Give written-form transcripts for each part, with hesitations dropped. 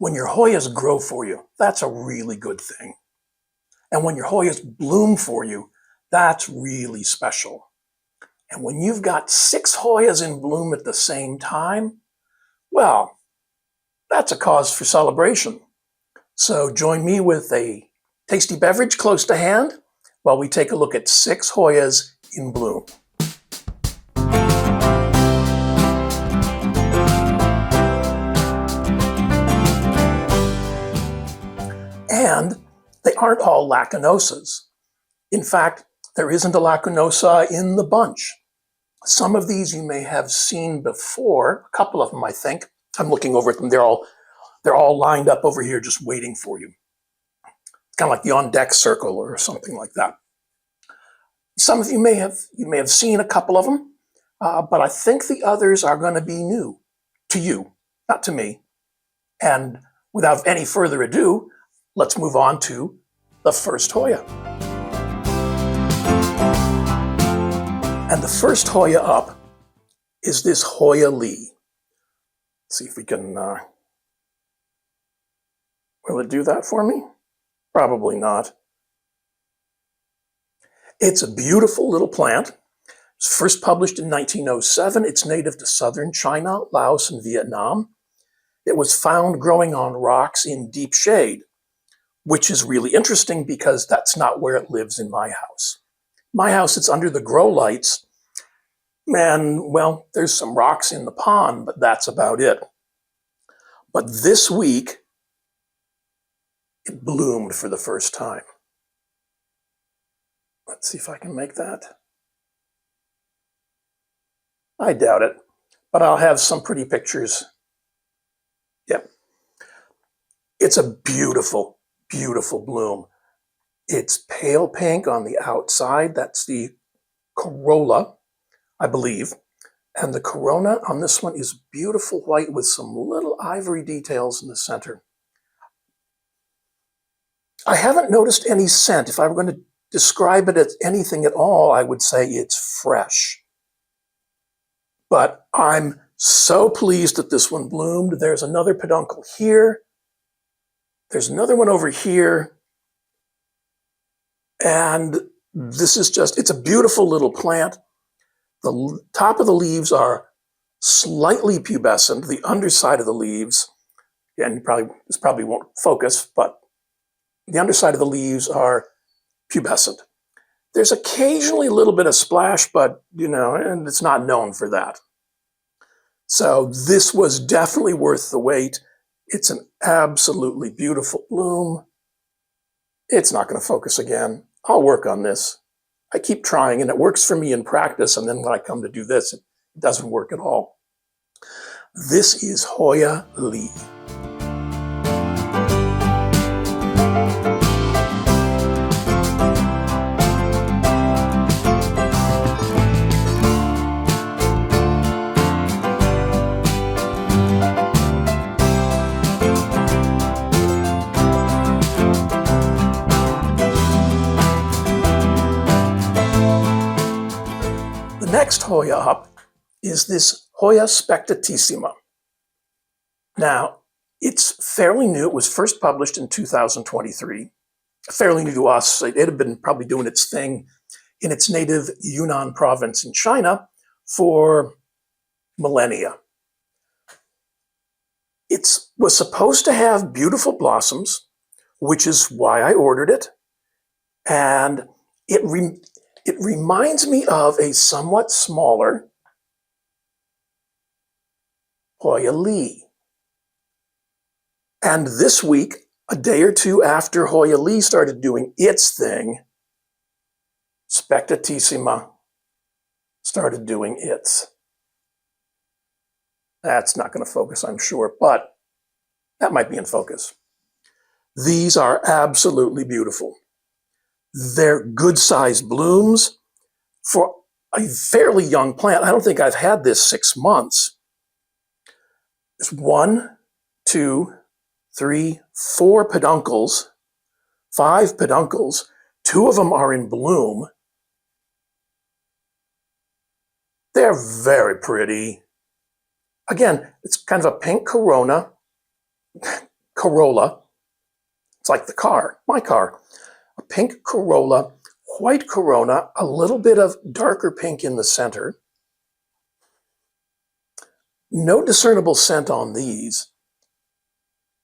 When your Hoyas grow for you, that's a really good thing. And when your Hoyas bloom for you, that's really special. And when you've got 6 Hoyas in bloom at the same time, well, that's a cause for celebration. So join me with a tasty beverage close to hand while we take a look at 6 Hoyas in bloom. And they aren't all lacunosas. In fact, there isn't a lacunosa in the bunch. Some of these you may have seen before, a couple of them I think. I'm looking over at them, they're all lined up over here just waiting for you. It's kind of like the on-deck circle or something like that. Some of you may have seen a couple of them, but I think the others are going to be new to you, not to me. And without any further ado, let's move on to the first Hoya. And the first Hoya up is this hoyalyi. Let's see if we can, will it do that for me? Probably not. It's a beautiful little plant. It was first published in 1907. It's native to southern China, Laos, and Vietnam. It was found growing on rocks in deep shade, which is really interesting because that's not where it lives in my house. My house, it's under the grow lights, and, well, there's some rocks in the pond, but that's about it. But this week, it bloomed for the first time. Let's see if I can make that. I doubt it, but I'll have some pretty pictures. Yep. It's a beautiful, beautiful bloom. It's pale pink on the outside. That's the corolla, I believe. And the corona on this one is beautiful white with some little ivory details in the center. I haven't noticed any scent. If I were going to describe it as anything at all, I would say it's fresh. But I'm so pleased that this one bloomed. There's another peduncle here. There's another one over here. And this is just, it's a beautiful little plant. The top of the leaves are slightly pubescent. The underside of the leaves, and this probably won't focus, but the underside of the leaves are pubescent. There's occasionally a little bit of splash, but, and it's not known for that. So this was definitely worth the wait. It's an absolutely beautiful bloom. It's not going to focus again. I'll work on this. I keep trying, and it works for me in practice, and then when I come to do this, it doesn't work at all. This is hoyalyi. The next Hoya up is this hoyaspectatissima. Now, it's fairly new. It was first published in 2023. Fairly new to us. It had been probably doing its thing in its native Yunnan province in China for millennia. It was supposed to have beautiful blossoms, which is why I ordered it. And it reminds me of a somewhat smaller hoyalyi. And this week, a day or two after hoyalyi started doing its thing, spectatissima started doing its. That's not going to focus, I'm sure, but that might be in focus. These are absolutely beautiful. They're good-sized blooms for a fairly young plant. I don't think I've had this 6 months. There's 1, 2, 3, 4 peduncles, 5 peduncles. 2 of them are in bloom. They're very pretty. Again, it's kind of a pink corona, corolla. It's like the car, my car. A pink corolla, white corona, a little bit of darker pink in the center. No discernible scent on these,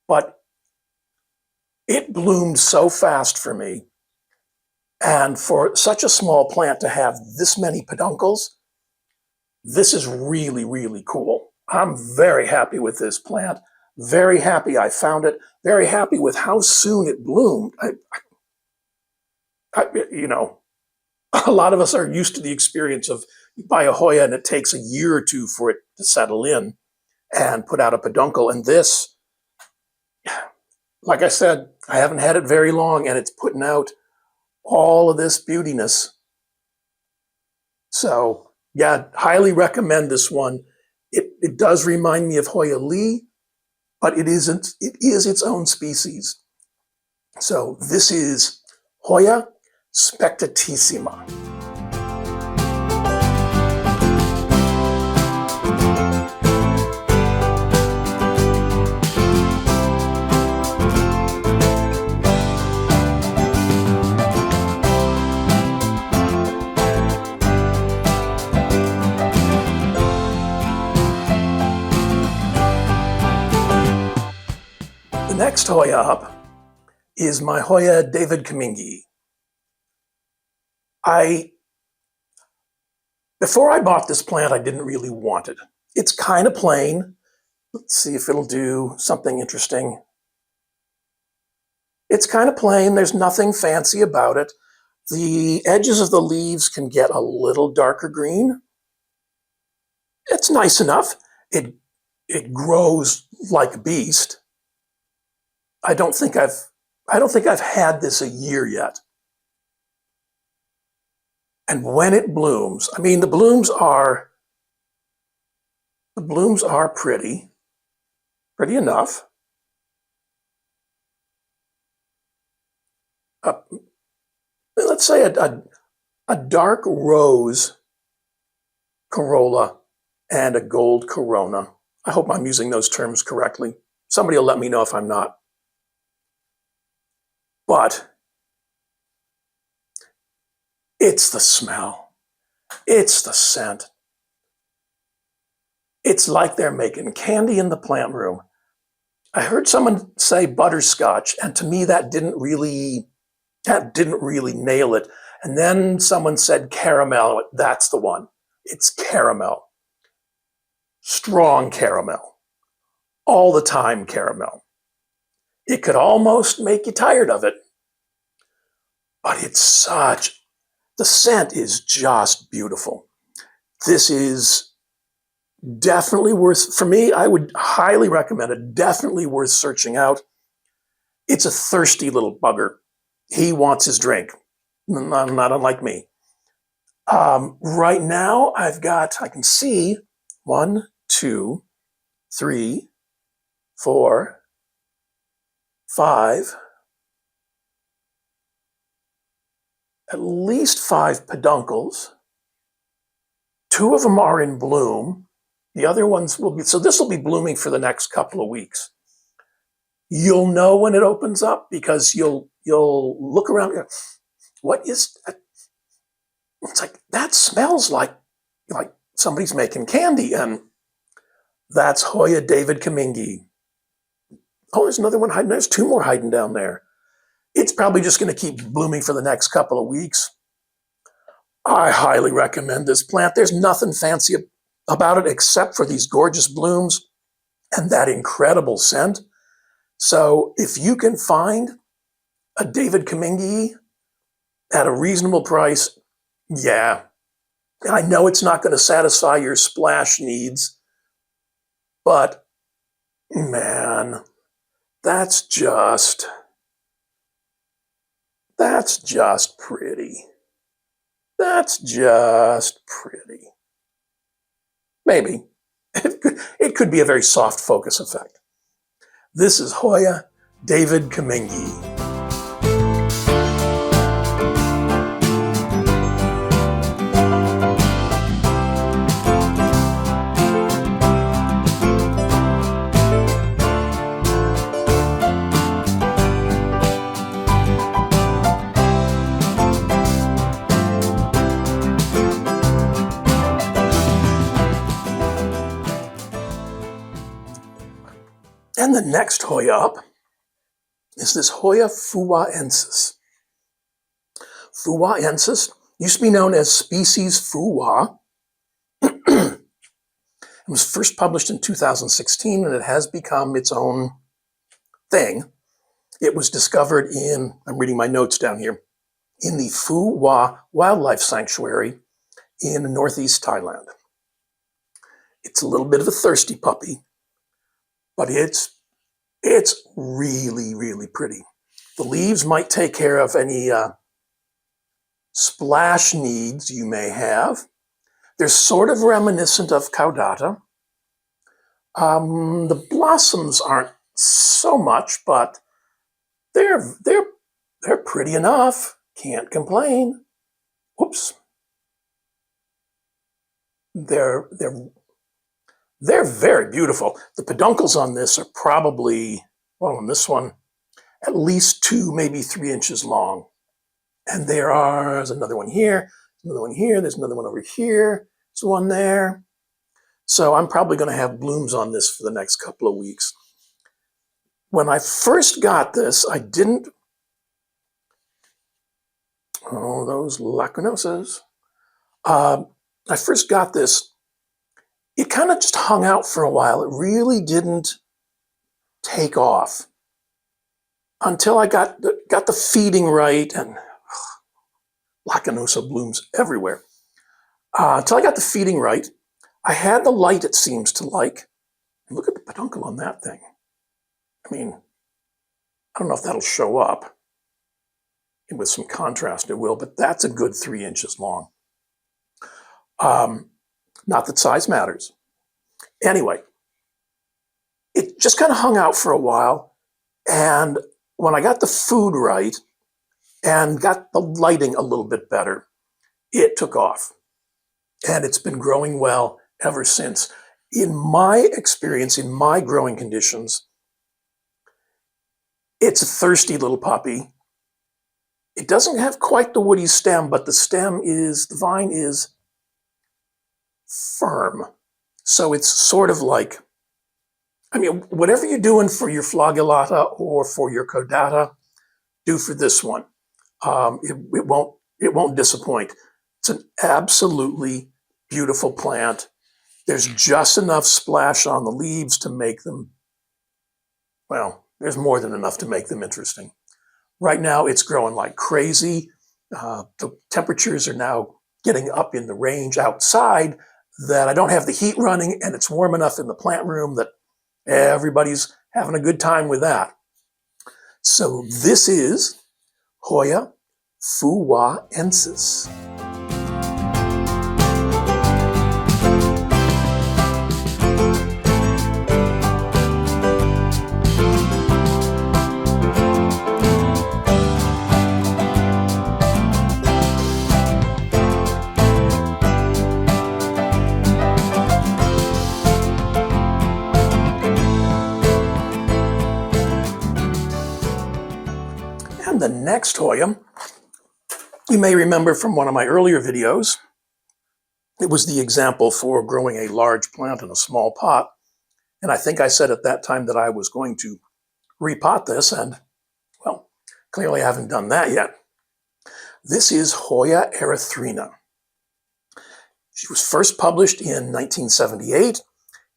but it bloomed so fast for me. And for such a small plant to have this many peduncles, this is really, really cool. I'm very happy with this plant. Very happy I found it. Very happy with how soon it bloomed. You know, a lot of us are used to the experience of you buy a Hoya and it takes a year or two for it to settle in and put out a peduncle. And this, like I said, I haven't had it very long and it's putting out all of this beautiness. So yeah, highly recommend this one. It does remind me of hoyalyi, but it isn't. It is its own species. So this is hoyaspectatissima. The next Hoya up is my hoyadavidcummingii. Before I bought this plant, I didn't really want it. It's kind of plain. Let's see if it'll do something interesting. It's kind of plain. There's nothing fancy about it. The edges of the leaves can get a little darker green. It's nice enough. It grows like a beast. I don't think I've had this a year yet. And when it blooms, I mean, the blooms are pretty enough. Let's say a dark rose corolla and a gold corona. I hope I'm using those terms correctly. Somebody will let me know if I'm not. But it's the smell. It's the scent. It's like they're making candy in the plant room. I heard someone say butterscotch, and to me that didn't really nail it. And then someone said caramel. That's the one. It's caramel. Strong caramel. All the time caramel. It could almost make you tired of it. But the scent is just beautiful. This is definitely worth, for me, I would highly recommend it. Definitely worth searching out. It's a thirsty little bugger. He wants his drink, not unlike me. Right now, I can see 1, 2, 3, 4, 5, at least 5 peduncles. 2 of them are in bloom. The other ones will be, so this will be blooming for the next couple of weeks. You'll know when it opens up because you'll look around and go, what is that? It's like, that smells like somebody's making candy, and that's hoyadavidcummingii. Oh, there's another one hiding. There's 2 more hiding down there. It's probably just going to keep blooming for the next couple of weeks. I highly recommend this plant. There's nothing fancy about it except for these gorgeous blooms and that incredible scent. So if you can find a davidcummingii at a reasonable price, yeah. I know it's not going to satisfy your splash needs, but man, that's just pretty. That's just pretty. Maybe. It could be a very soft focus effect. This is hoyadavidcummingii. And the next Hoya up is this hoyaphuwuaensis. Phuwuaensis used to be known as species phuwa. It was first published in 2016, and it has become its own thing. It was discovered in, I'm reading my notes down here, in the Phu Wildlife Sanctuary in northeast Thailand. It's a little bit of a thirsty puppy, but it's really, really pretty. The leaves might take care of any splash needs you may have. They're sort of reminiscent of caudata. The blossoms aren't so much, but they're pretty enough. Can't complain. Whoops. They're very beautiful. The peduncles on this are probably, well, on this one, at least 2, maybe 3 inches long. And there's another one here, another one here, there's another one over here, there's one there. So I'm probably going to have blooms on this for the next couple of weeks. When I first got this, I didn't, oh, those lacunosas. I first got this, it kind of just hung out for a while. It really didn't take off until I got the feeding right, and lacunosa blooms everywhere. Until I got the feeding right, I had the light it seems to like. Look at the peduncle on that thing. I mean, I don't know if that'll show up. And with some contrast it will, but that's a good 3 inches long. Not that size matters. Anyway, it just kind of hung out for a while, and when I got the food right and got the lighting a little bit better, it took off. And it's been growing well ever since. In my experience, in my growing conditions, it's a thirsty little puppy. It doesn't have quite the woody stem, but the vine is firm. So it's sort of like, I mean, whatever you're doing for your flagellata or for your caudata, do for this one. It won't disappoint. It's an absolutely beautiful plant. There's just enough splash on the leaves to make them, well, there's more than enough to make them interesting. Right now, it's growing like crazy. The temperatures are now getting up in the range outside that I don't have the heat running, and it's warm enough in the plant room that everybody's having a good time with that. So this is hoyaphuwuaensis. And the next Hoya, you may remember from one of my earlier videos, it was the example for growing a large plant in a small pot. And I think I said at that time that I was going to repot this, and, well, clearly I haven't done that yet. This is hoyaerythrina. She was first published in 1978.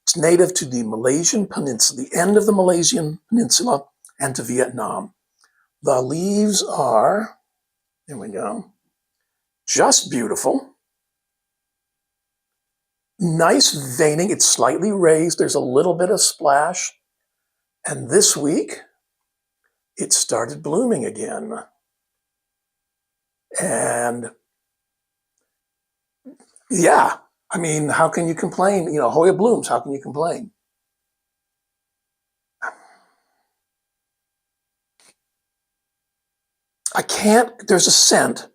It's native to the Malaysian Peninsula, the end of the Malaysian Peninsula, and to Vietnam. The leaves are, there we go, just beautiful. Nice veining, it's slightly raised, there's a little bit of splash. And this week, it started blooming again. And yeah, I mean, how can you complain? You know, Hoya blooms, how can you complain? There's a scent.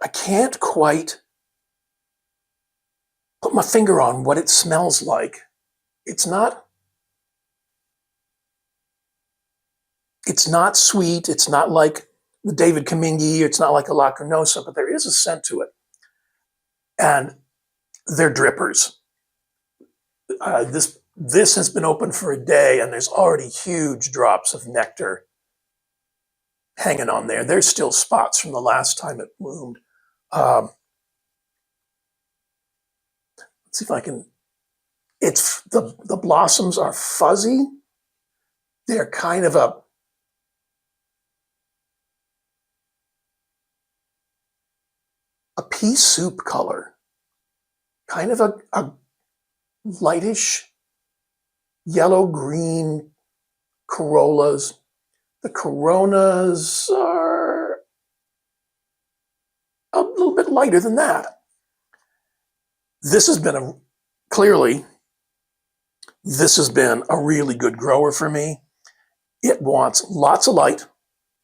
I can't quite put my finger on what it smells like. It's not sweet. It's not like the davidcummingii. It's not like a lacunosa, but there is a scent to it. And they're drippers. This this has been open for a day and there's already huge drops of nectar hanging on there. There's still spots from the last time it bloomed. Let's see if I can, it's the blossoms are fuzzy. They're kind of a pea soup color, kind of a lightish yellow-green corollas. The coronas are a little bit lighter than that. This has been clearly, this has been a really good grower for me. It wants lots of light,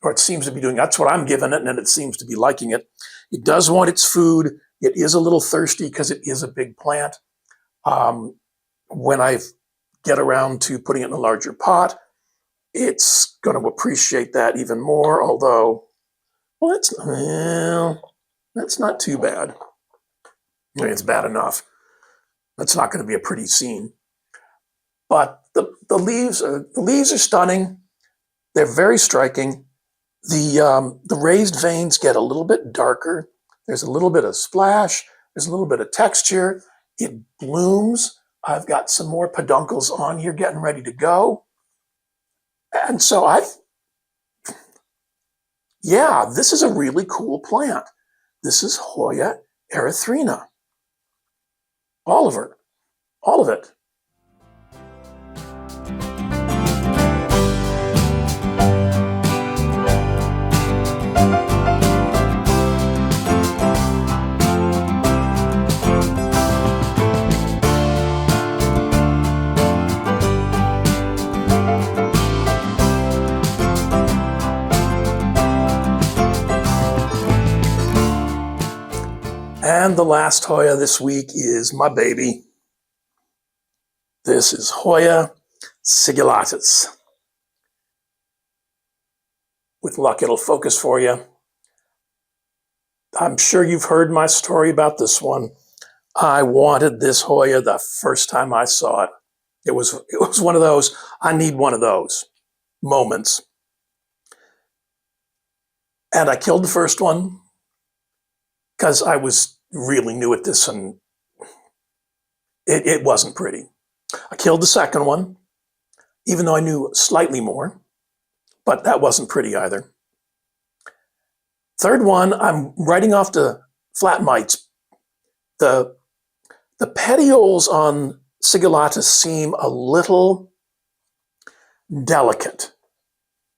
or it seems to be doing, that's what I'm giving it, and it seems to be liking it. It does want its food. It is a little thirsty because it is a big plant. When I get around to putting it in a larger pot, it's going to appreciate that even more, although, well, that's not too bad. I mean, it's bad enough. That's not going to be a pretty scene. But the leaves are stunning. They're very striking. The raised veins get a little bit darker. There's a little bit of splash. There's a little bit of texture. It blooms. I've got some more peduncles on here getting ready to go. And so this is a really cool plant. This is Hoyaerythrina. All of it. And the last Hoya this week is my baby. This is Hoyasigillatis. With luck, it'll focus for you. I'm sure you've heard my story about this one. I wanted this Hoya the first time I saw it. It was one of those, I need one of those moments. And I killed the first one because I was really new at this and it wasn't pretty. I killed the second one, even though I knew slightly more, but that wasn't pretty either. Third one, I'm writing off the flat mites. The petioles on sigillatis seem a little delicate.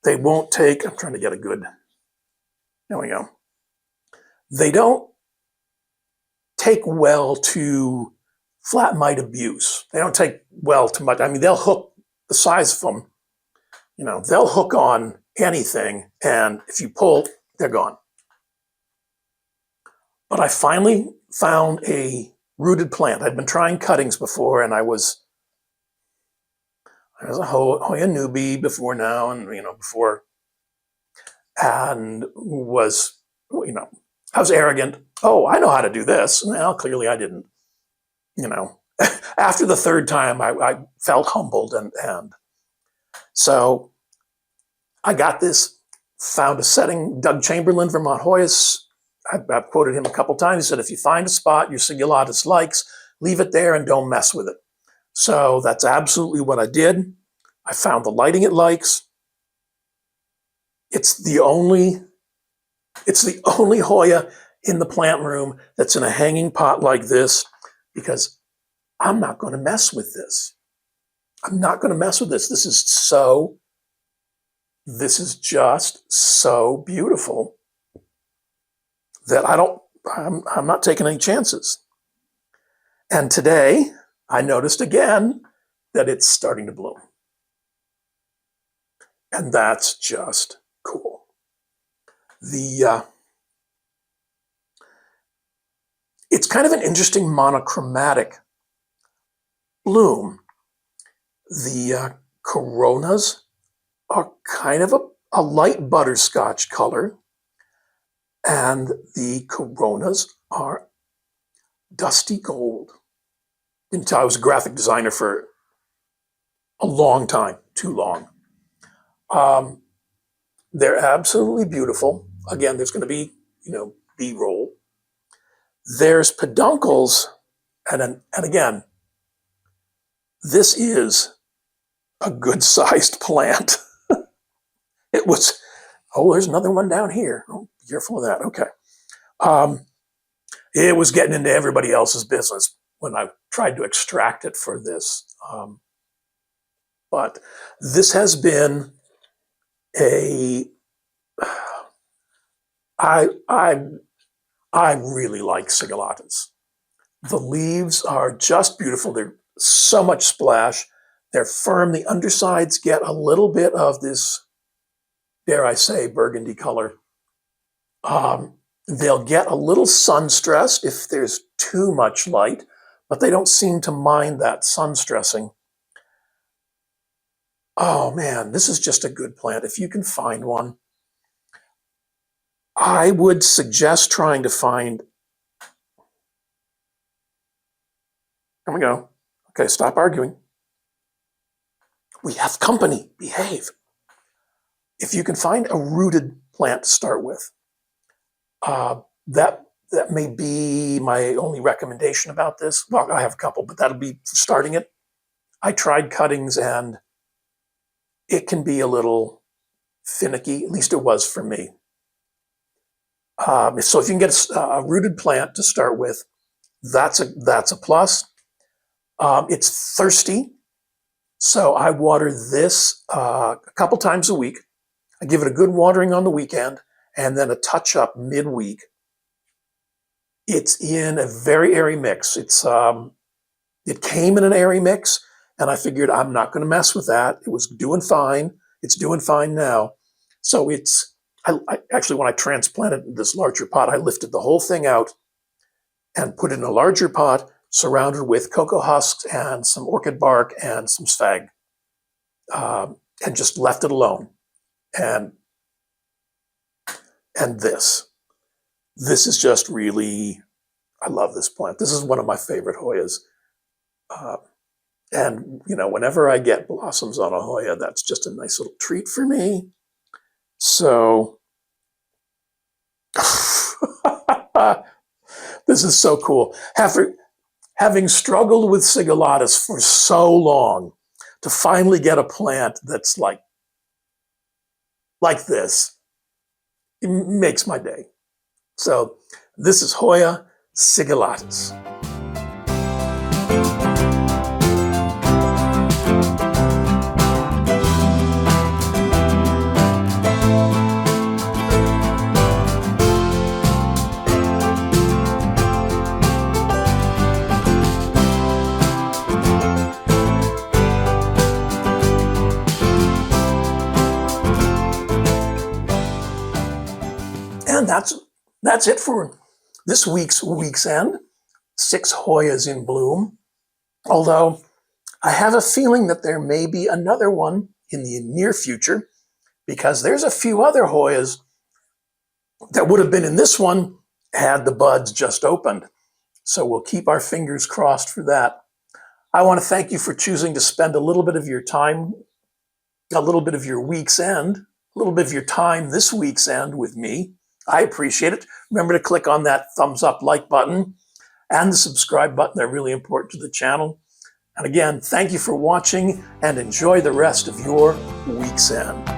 They won't take, I'm trying to get a good, there we go. They don't take well to flat mite abuse. They don't take well to much. I mean, they'll hook, the size of them, they'll hook on anything, and if you pull, they're gone. But I finally found a rooted plant. I'd been trying cuttings before, and I was a Hoya newbie before now, and and was, I was arrogant. Oh, I know how to do this. Well, clearly I didn't. After the third time, I felt humbled, and so I got this, found a setting, Doug Chamberlain, Vermont Hoyas. I've quoted him a couple times. He said, if you find a spot your sigillatis likes, leave it there and don't mess with it. So that's absolutely what I did. I found the lighting it likes. It's the only Hoya in the plant room that's in a hanging pot like this, because I'm not going to mess with this. I'm not going to mess with this. This is just so beautiful that I'm not taking any chances. And today I noticed again that it's starting to bloom. And that's just cool. It's kind of an interesting monochromatic bloom. The coronas are kind of a light butterscotch color, and the coronas are dusty gold. You can tell I was a graphic designer for a long time, too long. They're absolutely beautiful. Again, there's going to be, B-roll. There's peduncles, and again, this is a good-sized plant. It was, there's another one down here. Oh, be careful of that. Okay. It was getting into everybody else's business when I tried to extract it for this. But this has been I really like sigillatis. The leaves are just beautiful. They're so much splash. They're firm. The undersides get a little bit of this, dare I say, burgundy color. They'll get a little sun stressed if there's too much light, but they don't seem to mind that sun stressing. Oh man, this is just a good plant. If you can find one, I would suggest trying to find. Here we go. Okay, stop arguing. We have company. Behave. If you can find a rooted plant to start with, that may be my only recommendation about this. Well, I have a couple, but that'll be starting it. I tried cuttings and it can be a little finicky. At least it was for me. So if you can get a rooted plant to start with, that's a plus. It's thirsty, so I water this a couple times a week. I give it a good watering on the weekend, and then a touch-up midweek. It's in a very airy mix. It came in an airy mix, and I figured I'm not going to mess with that. It was doing fine. It's doing fine now. So I actually, when I transplanted this larger pot, I lifted the whole thing out and put it in a larger pot surrounded with cocoa husks and some orchid bark and some sphagnum, and just left it alone. And this is just really, I love this plant. This is one of my favorite Hoyas. And, whenever I get blossoms on a Hoya, that's just a nice little treat for me. So, this is so cool. Having struggled with sigillatis for so long, to finally get a plant that's like this, it makes my day. So, this is Hoyasigillatis. And that's it for this week's end. 6 Hoyas in bloom. Although I have a feeling that there may be another one in the near future, because there's a few other Hoyas that would have been in this one had the buds just opened. So we'll keep our fingers crossed for that. I want to thank you for choosing to spend a little bit of your time, a little bit of your week's end, a little bit of your time this week's end with me. I appreciate it. Remember to click on that thumbs up like button and the subscribe button. They're really important to the channel. And again, thank you for watching and enjoy the rest of your week's end.